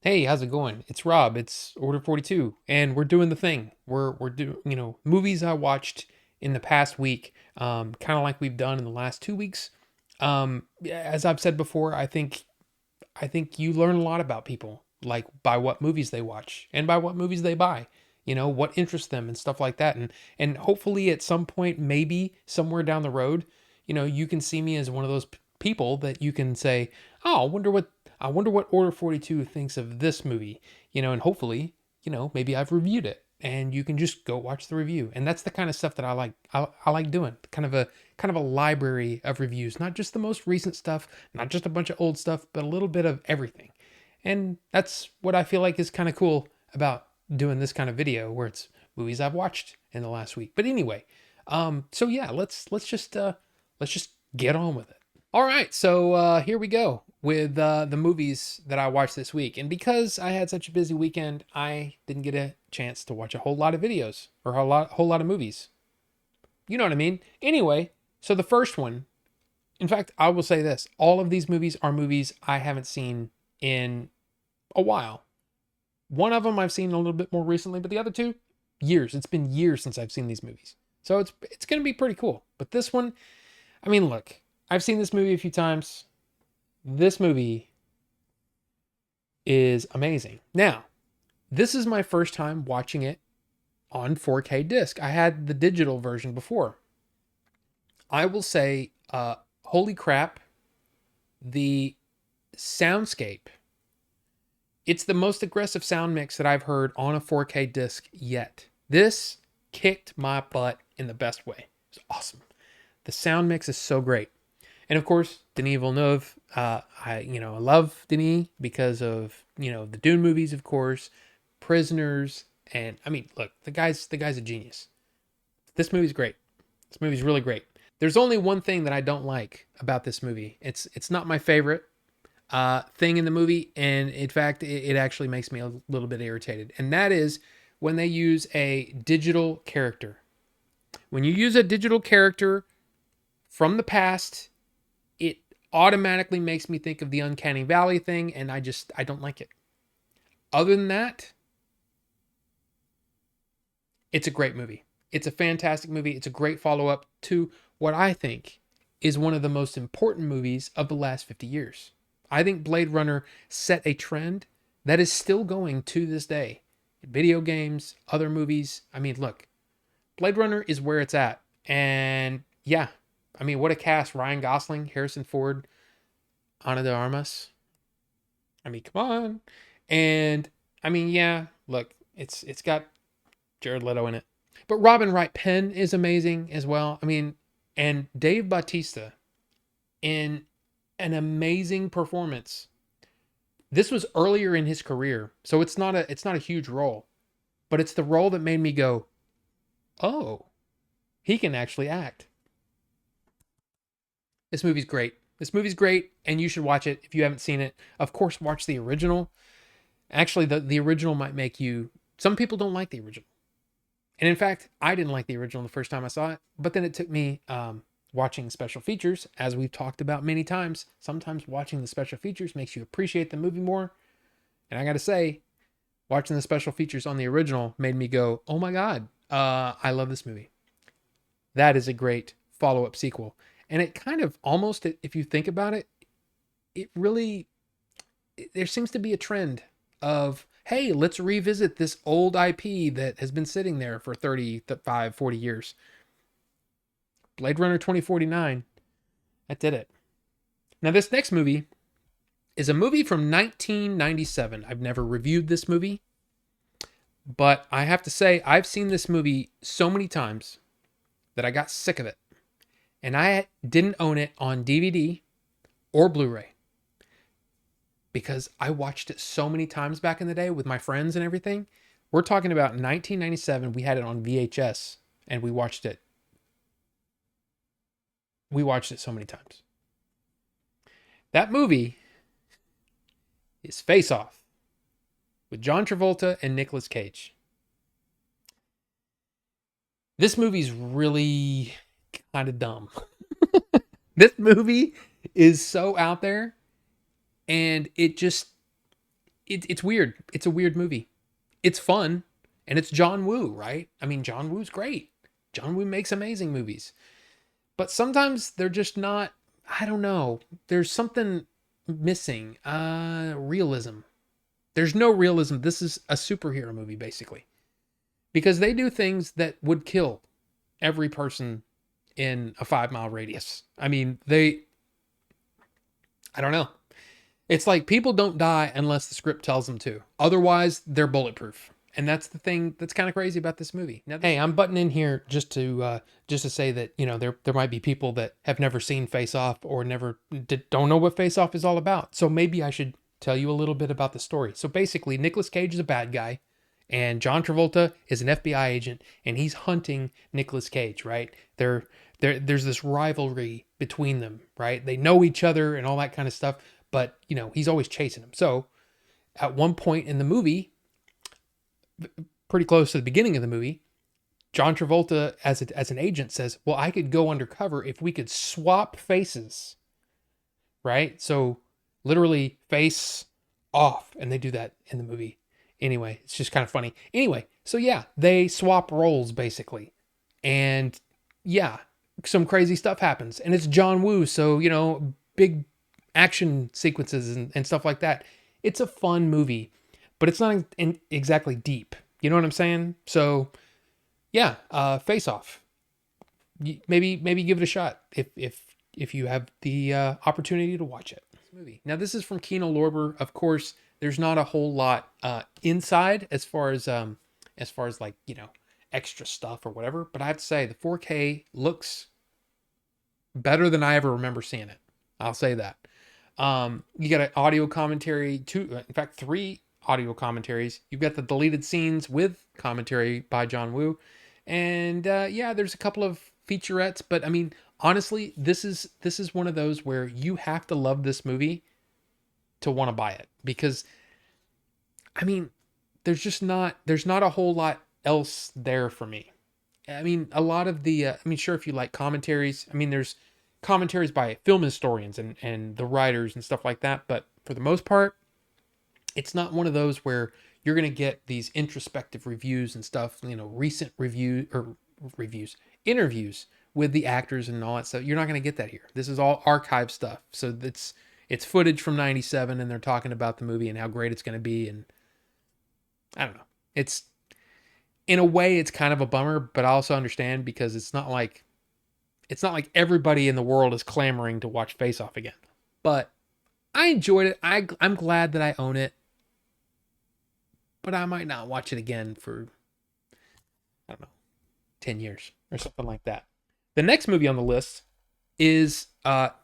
Hey, how's it going? It's Rob. It's Order 42, and we're doing the thing. We're doing, movies I watched in the past week, kind of like we've done in the last 2 weeks. Yeah, as I've said before, I think you learn a lot about people, like by what movies they watch and by what movies they buy. What interests them and stuff like that. And hopefully at some point, maybe somewhere down the road, you can see me as one of those people that you can say, "Oh, I wonder what Order 42 thinks of this movie." And hopefully, maybe I've reviewed it and you can just go watch the review. And that's the kind of stuff that I like. I like doing kind of a library of reviews, not just the most recent stuff, not just a bunch of old stuff, but a little bit of everything. And that's what I feel like is kind of cool about doing this kind of video where it's movies I've watched in the last week. But anyway, so yeah, let's just get on with it. All right, so here we go with the movies that I watched this week. And because I had such a busy weekend, I didn't get a chance to watch a whole lot of videos or a whole lot of movies. You know what I mean? Anyway, so the first one, in fact, I will say this: all of these movies are movies I haven't seen in a while. One of them I've seen a little bit more recently, but the other two, years. It's been years since I've seen these movies. So it's going to be pretty cool. But this one, I mean, look, I've seen this movie a few times. This movie is amazing. Now, this is my first time watching it on 4K disc. I had the digital version before. I will say, holy crap, the soundscape. It's the most aggressive sound mix that I've heard on a 4K disc yet. This kicked my butt in the best way. It's awesome. The sound mix is so great. And of course, Denis Villeneuve. I love Denis because of the Dune movies, of course, Prisoners, and I mean, look, the guy's a genius. This movie's great. This movie's really great. There's only one thing that I don't like about this movie. It's not my favorite thing in the movie, and in fact, it actually makes me a little bit irritated. And that is when they use a digital character. When you use a digital character from the past, it automatically makes me think of the Uncanny Valley thing, and I don't like it. Other than that, it's a great movie. It's a fantastic movie. It's a great follow up to what I think is one of the most important movies of the last 50 years. I think Blade Runner set a trend that is still going to this day. Video games, other movies. I mean, look, Blade Runner is where it's at. And yeah, I mean, what a cast. Ryan Gosling, Harrison Ford, Ana de Armas. I mean, come on. And I mean, yeah, look, it's got Jared Leto in it. But Robin Wright Penn is amazing as well. I mean, and Dave Bautista in an amazing performance. This was earlier in his career, so it's not a huge role, but it's the role that made me go, "Oh, he can actually act." This movie's great. This movie's great, and you should watch it if you haven't seen it. Of course, watch the original. Actually, the original might make you. Some people don't like the original. And in fact, I didn't like the original the first time I saw it, but then it took me watching special features, as we've talked about many times. Sometimes watching the special features makes you appreciate the movie more. And I got to say, watching the special features on the original made me go, "Oh my God, I love this movie." That is a great follow up sequel. And it kind of almost, if you think about it, it really, there seems to be a trend of, hey, let's revisit this old IP that has been sitting there for 35, 40 years. Blade Runner 2049, that did it. Now, this next movie is a movie from 1997. I've never reviewed this movie, but I have to say, I've seen this movie so many times that I got sick of it. And I didn't own it on DVD or Blu ray because I watched it so many times back in the day with my friends and everything. We're talking about 1997. We had it on VHS and we watched it. We watched it so many times. That movie is Face Off with John Travolta and Nicolas Cage. This movie's really kind of dumb. This movie is so out there, and it's weird. It's a weird movie. It's fun, and it's John Woo, right? I mean, John Woo's great. John Woo makes amazing movies, but sometimes they're just not. I don't know. There's something missing. Realism. There's no realism. This is a superhero movie, basically, because they do things that would kill every person in a 5 mile radius. I mean, I don't know. It's like people don't die unless the script tells them to. Otherwise, they're bulletproof. And that's the thing that's kind of crazy about this movie. Now, hey, I'm butting in here just to say that there might be people that have never seen Face Off or don't know what Face Off is all about. So maybe I should tell you a little bit about the story. So basically, Nicolas Cage is a bad guy, and John Travolta is an FBI agent, and he's hunting Nicolas Cage. Right? There's this rivalry between them. Right? They know each other and all that kind of stuff. But he's always chasing him. So at one point in the movie, pretty close to the beginning of the movie, John Travolta, as an agent, says, "Well, I could go undercover if we could swap faces." Right? So literally face off, and they do that in the movie. Anyway, it's just kind of funny. Anyway, so yeah, they swap roles basically, and yeah, some crazy stuff happens, and it's John Woo, so big action sequences and stuff like that. It's a fun movie, but it's not exactly deep. You know what I'm saying? So yeah, Face Off. Maybe give it a shot if you have the opportunity to watch it. This movie. Now this is from Kino Lorber. Of course, there's not a whole lot inside as far as like extra stuff or whatever. But I have to say the 4K looks better than I ever remember seeing it. I'll say that. You got an audio commentary, in fact, 3 audio commentaries. You've got the deleted scenes with commentary by John Woo. And yeah, there's a couple of featurettes, but I mean, honestly, this is one of those where you have to love this movie to want to buy it, because I mean, there's not a whole lot else there for me. I mean, a lot of the sure, if you like commentaries, I mean, there's commentaries by film historians and the writers and stuff like that, but for the most part, it's not one of those where you're going to get these introspective reviews and stuff, recent interviews with the actors and all that stuff. You're not going to get that here. This is all archive stuff. So it's footage from 97, and they're talking about the movie and how great it's going to be. And I don't know. It's, in a way, it's kind of a bummer, but I also understand, because it's not like everybody in the world is clamoring to watch Face Off again. But I enjoyed it. I'm glad that I own it. But I might not watch it again for, I don't know, 10 years or something like that. The next movie on the list is,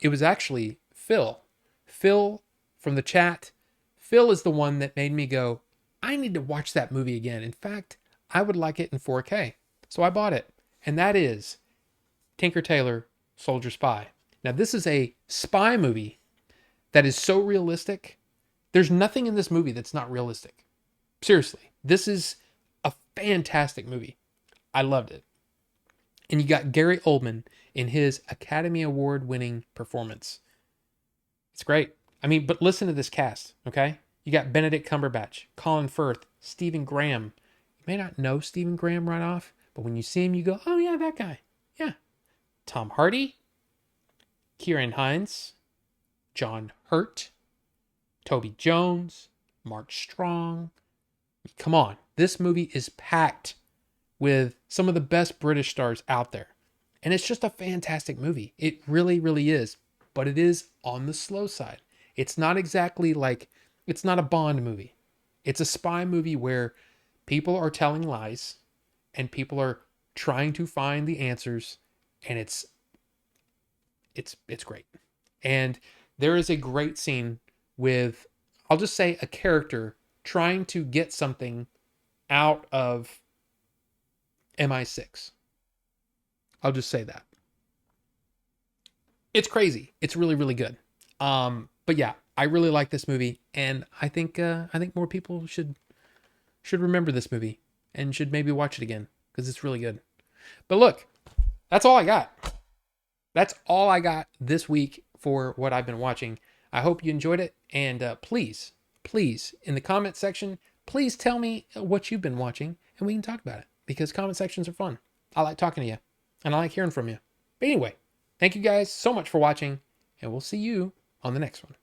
it was actually Phil. Phil from the chat. Phil is the one that made me go, I need to watch that movie again. In fact, I would like it in 4K. So I bought it. And that is Tinker Tailor Soldier Spy. Now, this is a spy movie that is so realistic. There's nothing in this movie that's not realistic. Seriously, this is a fantastic movie. I loved it. And you got Gary Oldman in his Academy Award winning performance. It's great. I mean, but listen to this cast, okay? You got Benedict Cumberbatch, Colin Firth, Stephen Graham. You may not know Stephen Graham right off, but when you see him, you go, oh yeah, that guy. Yeah. Tom Hardy, Kieran Hines, John Hurt, Toby Jones, Mark Strong. Come on. This movie is packed with some of the best British stars out there. And it's just a fantastic movie. It really, really is. But it is on the slow side. It's not exactly like, it's not a Bond movie. It's a spy movie where people are telling lies and people are trying to find the answers, and it's great. And there is a great scene with, I'll just say, a character trying to get something out of MI6. I'll just say that. It's crazy. It's really, really good. But yeah, I really like this movie, and I think more people should remember this movie and should maybe watch it again, because it's really good. But look, that's all I got. That's all I got this week for what I've been watching. I hope you enjoyed it, and please, please, in the comment section, please tell me what you've been watching and we can talk about it because comment sections are fun. I like talking to you and I like hearing from you. But anyway, thank you guys so much for watching and we'll see you on the next one.